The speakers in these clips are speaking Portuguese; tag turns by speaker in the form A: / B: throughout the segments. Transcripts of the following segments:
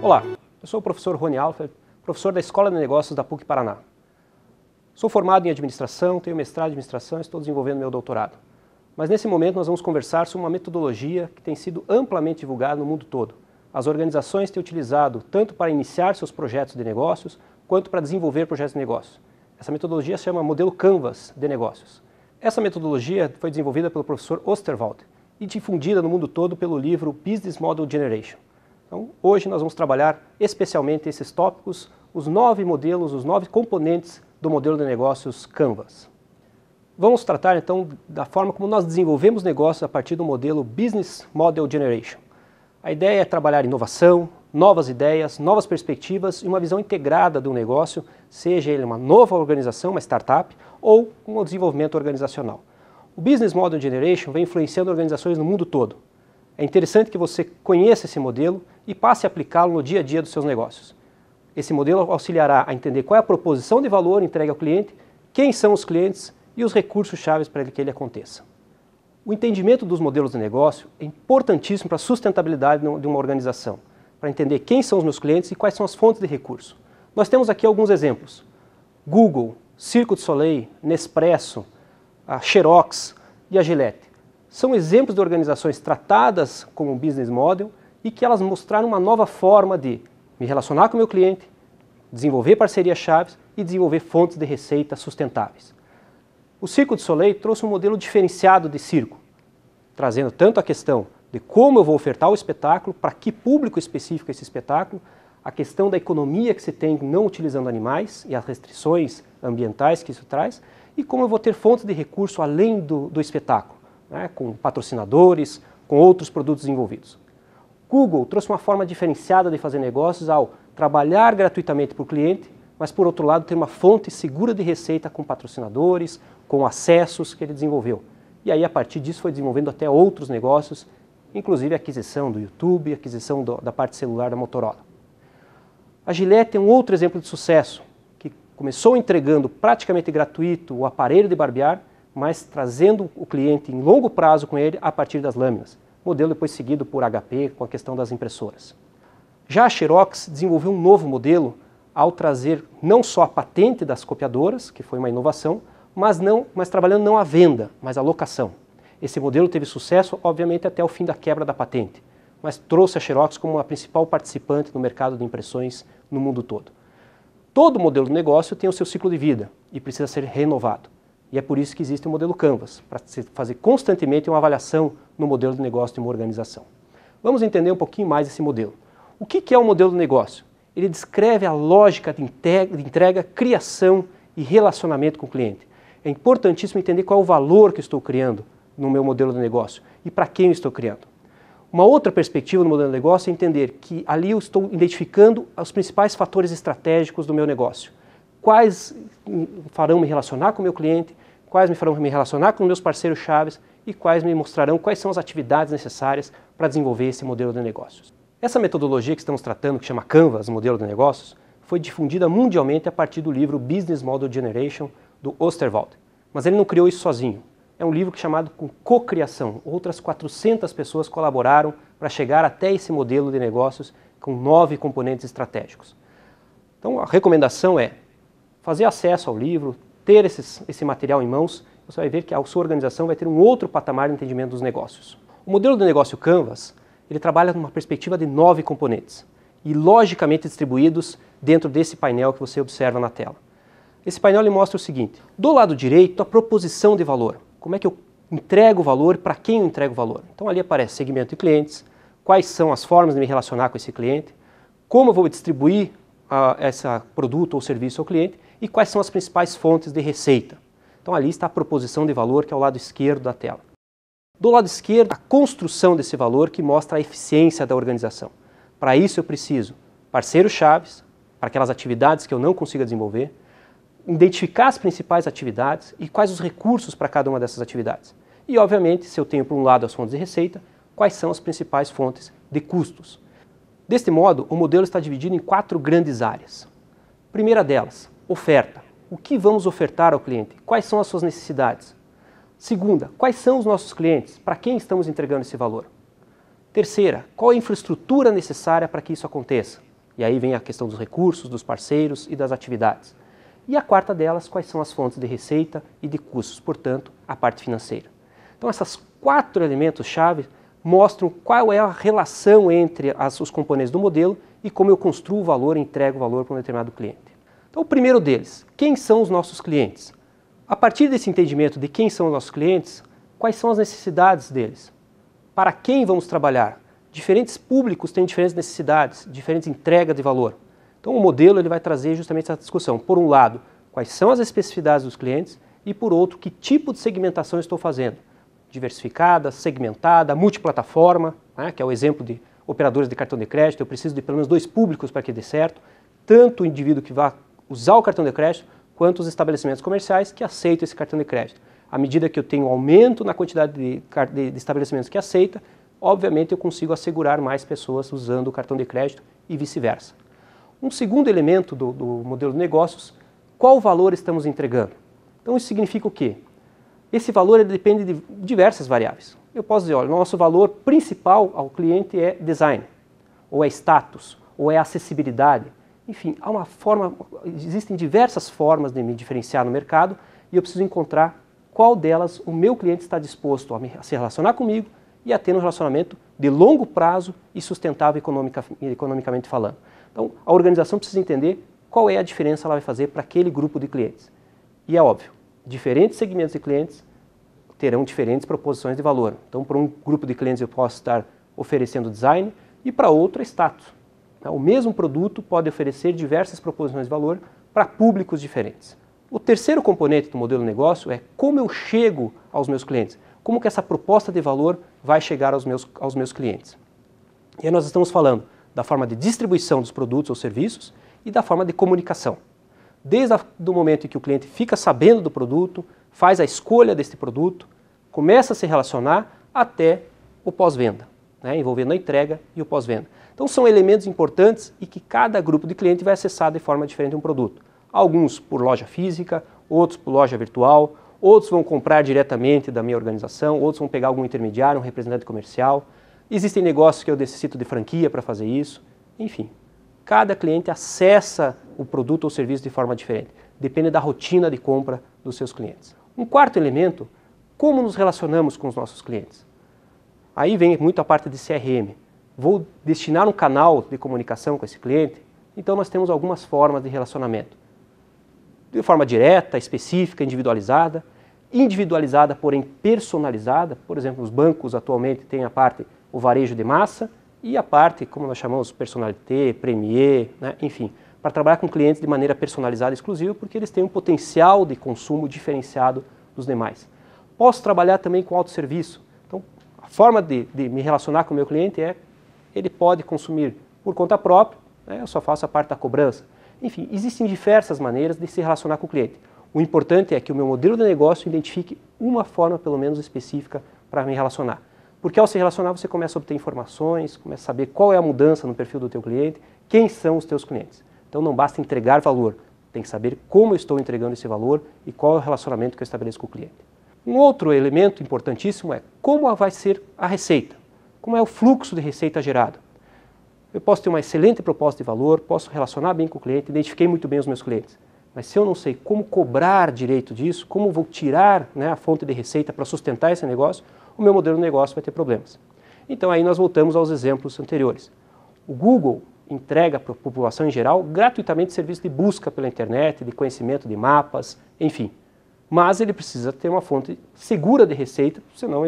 A: Olá, eu sou o professor Rony Alfer, professor da Escola de Negócios da PUC Paraná. Sou formado em administração, tenho mestrado em administração e estou desenvolvendo meu doutorado. Mas nesse momento nós vamos conversar sobre uma metodologia que tem sido amplamente divulgada no mundo todo. As organizações têm utilizado tanto para iniciar seus projetos de negócios, quanto para desenvolver projetos de negócios. Essa metodologia se chama modelo Canvas de negócios. Essa metodologia foi desenvolvida pelo professor Osterwald e difundida no mundo todo pelo livro Business Model Generation. Então, hoje nós vamos trabalhar especialmente esses tópicos, os 9 modelos, os 9 componentes do modelo de negócios Canvas. Vamos tratar então da forma como nós desenvolvemos negócios a partir do modelo Business Model Generation. A ideia é trabalhar inovação, novas ideias, novas perspectivas e uma visão integrada do negócio, seja ele uma nova organização, uma startup, ou um desenvolvimento organizacional. O Business Model Generation vem influenciando organizações no mundo todo. É interessante que você conheça esse modelo e passe a aplicá-lo no dia a dia dos seus negócios. Esse modelo auxiliará a entender qual é a proposição de valor entregue ao cliente, quem são os clientes e os recursos-chave para que ele aconteça. O entendimento dos modelos de negócio é importantíssimo para a sustentabilidade de uma organização, para entender quem são os meus clientes e quais são as fontes de recurso. Nós temos aqui alguns exemplos. Google, Cirque du Soleil, Nespresso, a Xerox e a Gillette. São exemplos de organizações tratadas como um business model e que elas mostraram uma nova forma de me relacionar com o meu cliente, desenvolver parcerias-chave e desenvolver fontes de receita sustentáveis. O Cirque du Soleil trouxe um modelo diferenciado de circo, trazendo tanto a questão de como eu vou ofertar o espetáculo, para que público específico esse espetáculo, a questão da economia que se tem não utilizando animais e as restrições ambientais que isso traz, e como eu vou ter fontes de recurso além do espetáculo, né, com patrocinadores, com outros produtos envolvidos. Google trouxe uma forma diferenciada de fazer negócios ao trabalhar gratuitamente para o cliente, mas por outro lado ter uma fonte segura de receita com patrocinadores, com acessos que ele desenvolveu. E aí a partir disso foi desenvolvendo até outros negócios, inclusive a aquisição do YouTube, a aquisição da parte celular da Motorola. A Gillette é um outro exemplo de sucesso, que começou entregando praticamente gratuito o aparelho de barbear, mas trazendo o cliente em longo prazo com ele a partir das lâminas. Modelo depois seguido por HP com a questão das impressoras. Já a Xerox desenvolveu um novo modelo ao trazer não só a patente das copiadoras, que foi uma inovação, mas trabalhando não a venda, mas a locação. Esse modelo teve sucesso, obviamente, até o fim da quebra da patente, mas trouxe a Xerox como a principal participante no mercado de impressões no mundo todo. Todo modelo de negócio tem o seu ciclo de vida e precisa ser renovado. E é por isso que existe o modelo Canvas, para se fazer constantemente uma avaliação no modelo de negócio de uma organização. Vamos entender um pouquinho mais esse modelo. O que é um modelo de negócio? Ele descreve a lógica de entrega, criação e relacionamento com o cliente. É importantíssimo entender qual é o valor que eu estou criando no meu modelo de negócio e para quem eu estou criando. Uma outra perspectiva no modelo de negócio é entender que ali eu estou identificando os principais fatores estratégicos do meu negócio. Quais farão me relacionar com o meu cliente, quais me farão me relacionar com meus parceiros-chave e quais me mostrarão quais são as atividades necessárias para desenvolver esse modelo de negócios. Essa metodologia que estamos tratando, que chama Canvas, modelo de negócios, foi difundida mundialmente a partir do livro Business Model Generation, do Osterwald. Mas ele não criou isso sozinho. É um livro chamado com cocriação. Outras 400 pessoas colaboraram para chegar até esse modelo de negócios com 9 componentes estratégicos. Então a recomendação é fazer acesso ao livro, ter esse material em mãos, você vai ver que a sua organização vai ter um outro patamar de entendimento dos negócios. O modelo de negócio Canvas, ele trabalha numa perspectiva de 9 componentes e logicamente distribuídos dentro desse painel que você observa na tela. Esse painel ele mostra o seguinte: do lado direito, a proposição de valor. Como é que eu entrego o valor, para quem eu entrego o valor? Então ali aparece segmento de clientes, quais são as formas de me relacionar com esse cliente, como eu vou distribuir esse produto ou serviço ao cliente e quais são as principais fontes de receita. Então ali está a proposição de valor, que é o lado esquerdo da tela. Do lado esquerdo, a construção desse valor, que mostra a eficiência da organização. Para isso eu preciso parceiros-chave, para aquelas atividades que eu não consiga desenvolver, identificar as principais atividades e quais os recursos para cada uma dessas atividades. E, obviamente, se eu tenho por um lado as fontes de receita, quais são as principais fontes de custos. Deste modo, o modelo está dividido em 4 grandes áreas. Primeira delas, oferta. O que vamos ofertar ao cliente? Quais são as suas necessidades? Segunda, quais são os nossos clientes? Para quem estamos entregando esse valor? Terceira, qual a infraestrutura necessária para que isso aconteça? E aí vem a questão dos recursos, dos parceiros e das atividades. E a quarta delas, quais são as fontes de receita e de custos, portanto, a parte financeira. Então, esses 4 elementos-chave mostram qual é a relação entre os componentes do modelo e como eu construo o valor e entrego o valor para um determinado cliente. Então, o primeiro deles, quem são os nossos clientes? A partir desse entendimento de quem são os nossos clientes, quais são as necessidades deles? Para quem vamos trabalhar? Diferentes públicos têm diferentes necessidades, diferentes entregas de valor. Então, o modelo ele vai trazer justamente essa discussão. Por um lado, quais são as especificidades dos clientes e, por outro, que tipo de segmentação eu estou fazendo. Diversificada, segmentada, multiplataforma, né, que é o exemplo de operadores de cartão de crédito. Eu preciso de pelo menos 2 públicos para que dê certo, tanto o indivíduo que vai usar o cartão de crédito, quanto os estabelecimentos comerciais que aceitam esse cartão de crédito. À medida que eu tenho aumento na quantidade de estabelecimentos que aceita, obviamente eu consigo assegurar mais pessoas usando o cartão de crédito e vice-versa. Um segundo elemento do modelo de negócios, qual valor estamos entregando? Então isso significa o quê? Esse valor ele depende de diversas variáveis. Eu posso dizer, olha, o nosso valor principal ao cliente é design, ou é status, ou é acessibilidade. Enfim, existem diversas formas de me diferenciar no mercado e eu preciso encontrar qual delas o meu cliente está disposto a se relacionar comigo e a ter um relacionamento de longo prazo e sustentável economicamente falando. Então, a organização precisa entender qual é a diferença que ela vai fazer para aquele grupo de clientes. E é óbvio, diferentes segmentos de clientes terão diferentes proposições de valor. Então, para um grupo de clientes eu posso estar oferecendo design e para outro é status. O mesmo produto pode oferecer diversas proposições de valor para públicos diferentes. O terceiro componente do modelo de negócio é como eu chego aos meus clientes. Como que essa proposta de valor vai chegar aos meus clientes. E aí nós estamos falando da forma de distribuição dos produtos ou serviços e da forma de comunicação. Desde o momento em que o cliente fica sabendo do produto, faz a escolha deste produto, começa a se relacionar até o pós-venda, né, envolvendo a entrega e o pós-venda. Então são elementos importantes e que cada grupo de cliente vai acessar de forma diferente um produto. Alguns por loja física, outros por loja virtual, outros vão comprar diretamente da minha organização, outros vão pegar algum intermediário, um representante comercial. Existem negócios que eu necessito de franquia para fazer isso. Enfim, cada cliente acessa o produto ou serviço de forma diferente. Depende da rotina de compra dos seus clientes. Um quarto elemento, como nos relacionamos com os nossos clientes. Aí vem muito a parte de CRM. Vou destinar um canal de comunicação com esse cliente, então nós temos algumas formas de relacionamento. De forma direta, específica, individualizada, porém personalizada. Por exemplo, os bancos atualmente têm a parte, o varejo de massa, e a parte, como nós chamamos, personalité, premier, né? Enfim, para trabalhar com clientes de maneira personalizada e exclusiva, porque eles têm um potencial de consumo diferenciado dos demais. Posso trabalhar também com autosserviço. Então, a forma de me relacionar com o meu cliente é, ele pode consumir por conta própria, né? Eu só faço a parte da cobrança. Enfim, existem diversas maneiras de se relacionar com o cliente. O importante é que o meu modelo de negócio identifique uma forma, pelo menos específica, para me relacionar. Porque ao se relacionar, você começa a obter informações, começa a saber qual é a mudança no perfil do teu cliente, quem são os teus clientes. Então não basta entregar valor, tem que saber como eu estou entregando esse valor e qual é o relacionamento que eu estabeleço com o cliente. Um outro elemento importantíssimo é como vai ser a receita, como é o fluxo de receita gerado. Eu posso ter uma excelente proposta de valor, posso relacionar bem com o cliente, identifiquei muito bem os meus clientes. Mas se eu não sei como cobrar direito disso, como vou tirar, né, a fonte de receita para sustentar esse negócio, o meu modelo de negócio vai ter problemas. Então aí nós voltamos aos exemplos anteriores. O Google entrega para a população em geral gratuitamente serviço de busca pela internet, de conhecimento de mapas, enfim. Mas ele precisa ter uma fonte segura de receita, senão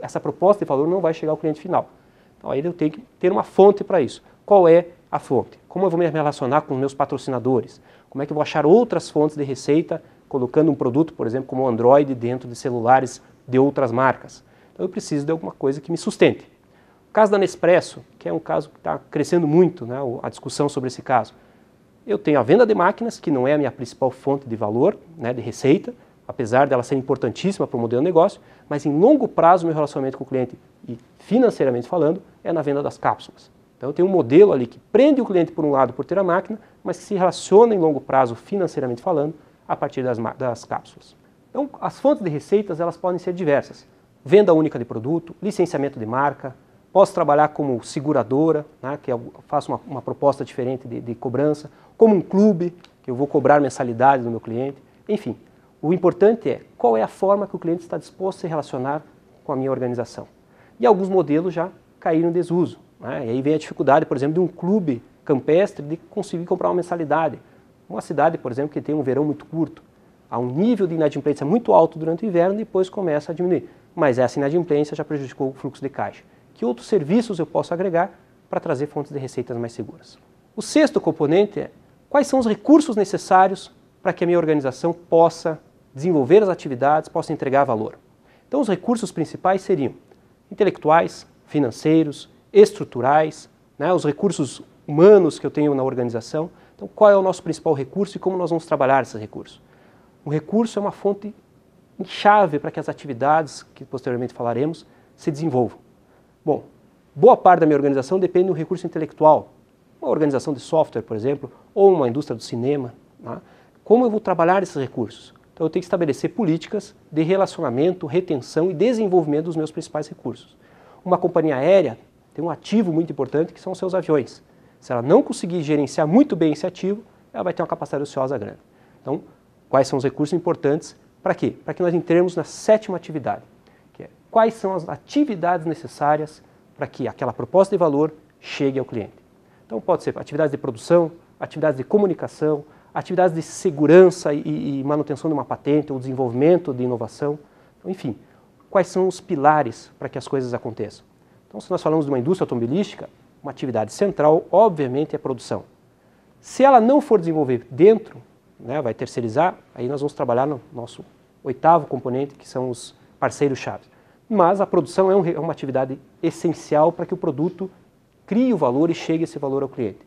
A: essa proposta de valor não vai chegar ao cliente final. Então aí eu tenho que ter uma fonte para isso. Qual é a fonte? Como eu vou me relacionar com os meus patrocinadores? Como é que eu vou achar outras fontes de receita colocando um produto, por exemplo, como o Android dentro de celulares de outras marcas? Então eu preciso de alguma coisa que me sustente. O caso da Nespresso, que é um caso que está crescendo muito, né, a discussão sobre esse caso. Eu tenho a venda de máquinas, que não é a minha principal fonte de valor, né, de receita, apesar dela ser importantíssima para o modelo de negócio, mas em longo prazo o meu relacionamento com o cliente, e financeiramente falando, é na venda das cápsulas. Então eu tenho um modelo ali que prende o cliente por um lado por ter a máquina, mas que se relaciona em longo prazo, financeiramente falando, a partir das cápsulas. Então as fontes de receitas elas podem ser diversas. Venda única de produto, licenciamento de marca, Posso trabalhar como seguradora, né, que eu faço uma proposta diferente de cobrança, como um clube, que eu vou cobrar mensalidade do meu cliente. Enfim, o importante é qual é a forma que o cliente está disposto a se relacionar com a minha organização. E alguns modelos já caíram em desuso, né? E aí vem a dificuldade, por exemplo, de um clube campestre de conseguir comprar uma mensalidade. Uma cidade, por exemplo, que tem um verão muito curto, há um nível de inadimplência muito alto durante o inverno e depois começa a diminuir. Mas essa inadimplência já prejudicou o fluxo de caixa. Que outros serviços eu posso agregar para trazer fontes de receitas mais seguras? O sexto componente é quais são os recursos necessários para que a minha organização possa desenvolver as atividades, possa entregar valor. Então os recursos principais seriam intelectuais, financeiros, estruturais, né, os recursos humanos que eu tenho na organização. Então qual é o nosso principal recurso e como nós vamos trabalhar esses recursos? O recurso é uma fonte chave para que as atividades, que posteriormente falaremos, se desenvolvam. Bom, boa parte da minha organização depende do recurso intelectual. Uma organização de software, por exemplo, ou uma indústria do cinema. Né? Como eu vou trabalhar esses recursos? Então eu tenho que estabelecer políticas de relacionamento, retenção e desenvolvimento dos meus principais recursos. Uma companhia aérea tem um ativo muito importante que são os seus aviões. Se ela não conseguir gerenciar muito bem esse ativo, ela vai ter uma capacidade ociosa grande. Então, quais são os recursos importantes? Para quê? Para que nós entremos na sétima atividade, que é quais são as atividades necessárias para que aquela proposta de valor chegue ao cliente. Então pode ser atividades de produção, atividades de comunicação, atividades de segurança e manutenção de uma patente ou desenvolvimento de inovação. Então, enfim, quais são os pilares para que as coisas aconteçam? Então, se nós falamos de uma indústria automobilística, uma atividade central, obviamente, é a produção. Se ela não for desenvolver dentro, né, vai terceirizar, aí nós vamos trabalhar no nosso oitavo componente, que são os parceiros-chave. Mas a produção é uma atividade essencial para que o produto crie o valor e chegue esse valor ao cliente.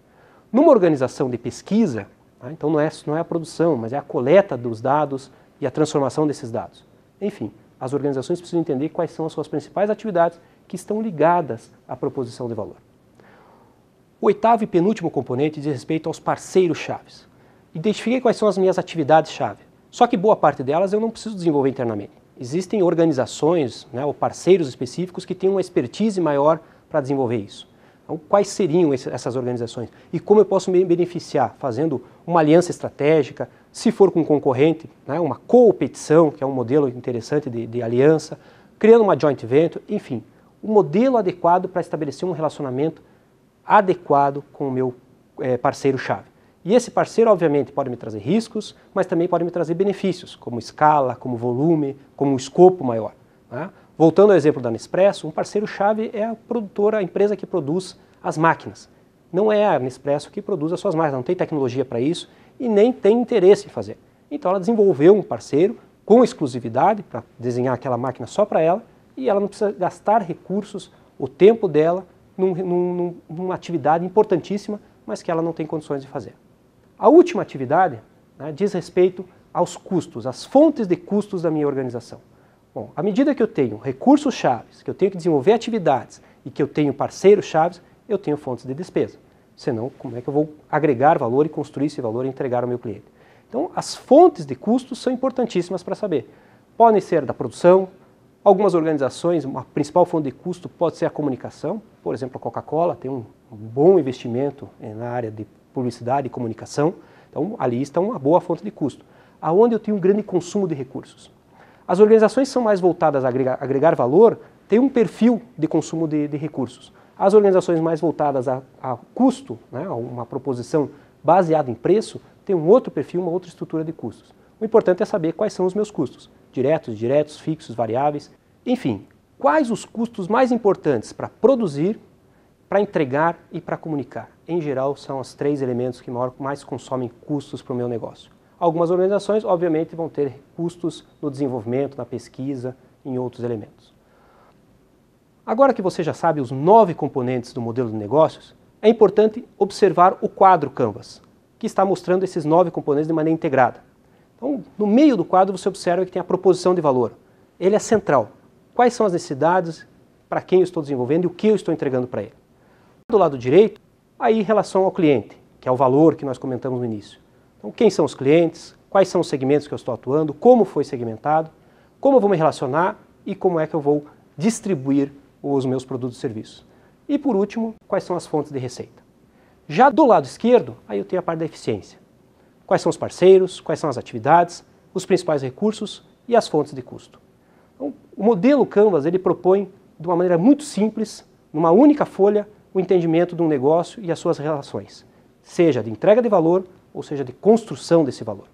A: Numa organização de pesquisa, né, então não é a produção, mas é a coleta dos dados e a transformação desses dados. Enfim, as organizações precisam entender quais são as suas principais atividades que estão ligadas à proposição de valor. O oitavo e penúltimo componente diz respeito aos parceiros-chave. Identifiquei quais são as minhas atividades-chave, só que boa parte delas eu não preciso desenvolver internamente. Existem organizações, né, ou parceiros específicos que têm uma expertise maior para desenvolver isso. Então, quais seriam essas organizações? E como eu posso me beneficiar? Fazendo uma aliança estratégica, se for com um concorrente, né, uma competição, que é um modelo interessante de aliança, criando uma joint venture, enfim, um modelo adequado para estabelecer um relacionamento adequado com o meu parceiro-chave. E esse parceiro, obviamente, pode me trazer riscos, mas também pode me trazer benefícios, como escala, como volume, como um escopo maior. Né? Voltando ao exemplo da Nespresso, um parceiro-chave é a produtora, a empresa que produz as máquinas. Não é a Nespresso que produz as suas máquinas, não tem tecnologia para isso e nem tem interesse em fazer. Então ela desenvolveu um parceiro com exclusividade para desenhar aquela máquina só para ela e ela não precisa gastar recursos, o tempo dela, numa atividade importantíssima, mas que ela não tem condições de fazer. A última atividade, né, diz respeito aos custos, às fontes de custos da minha organização. Bom, à medida que eu tenho recursos chaves, que eu tenho que desenvolver atividades e que eu tenho parceiros chaves, eu tenho fontes de despesa. Senão, como é que eu vou agregar valor e construir esse valor e entregar ao meu cliente? Então, as fontes de custos são importantíssimas para saber. Podem ser da produção, algumas organizações, uma principal fonte de custo pode ser a comunicação. Por exemplo, a Coca-Cola tem um bom investimento na área de publicidade e comunicação. Então, ali está uma boa fonte de custo. Aonde eu tenho um grande consumo de recursos. As organizações que são mais voltadas a agregar valor têm um perfil de consumo de recursos. As organizações mais voltadas a custo, né, uma proposição baseada em preço, têm um outro perfil, uma outra estrutura de custos. O importante é saber quais são os meus custos, diretos, indiretos, fixos, variáveis, enfim, quais os custos mais importantes para produzir, para entregar e para comunicar. Em geral, são os três elementos que mais consomem custos para o meu negócio. Algumas organizações, obviamente, vão ter custos no desenvolvimento, na pesquisa, em outros elementos. Agora que você já sabe os 9 componentes do modelo de negócios, é importante observar o quadro Canvas, que está mostrando esses 9 componentes de maneira integrada. Então, no meio do quadro você observa que tem a proposição de valor. Ele é central. Quais são as necessidades, para quem eu estou desenvolvendo e o que eu estou entregando para ele. Do lado direito, aí em relação ao cliente, que é o valor que nós comentamos no início. Então, quem são os clientes, quais são os segmentos que eu estou atuando, como foi segmentado, como eu vou me relacionar e como é que eu vou distribuir os meus produtos e serviços. E por último, quais são as fontes de receita. Já do lado esquerdo, aí eu tenho a parte da eficiência. Quais são os parceiros, quais são as atividades, os principais recursos e as fontes de custo. Então, o modelo Canvas ele propõe, de uma maneira muito simples, numa única folha, o entendimento de um negócio e as suas relações, seja de entrega de valor ou seja de construção desse valor.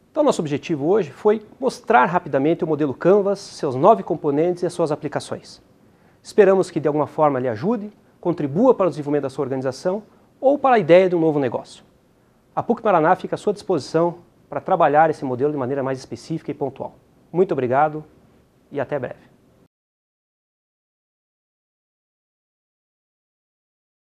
A: Então, nosso objetivo hoje foi mostrar rapidamente o modelo Canvas, seus 9 componentes e as suas aplicações. Esperamos que de alguma forma lhe ajude, contribua para o desenvolvimento da sua organização ou para a ideia de um novo negócio. A PUC Paraná fica à sua disposição para trabalhar esse modelo de maneira mais específica e pontual. Muito obrigado e até breve.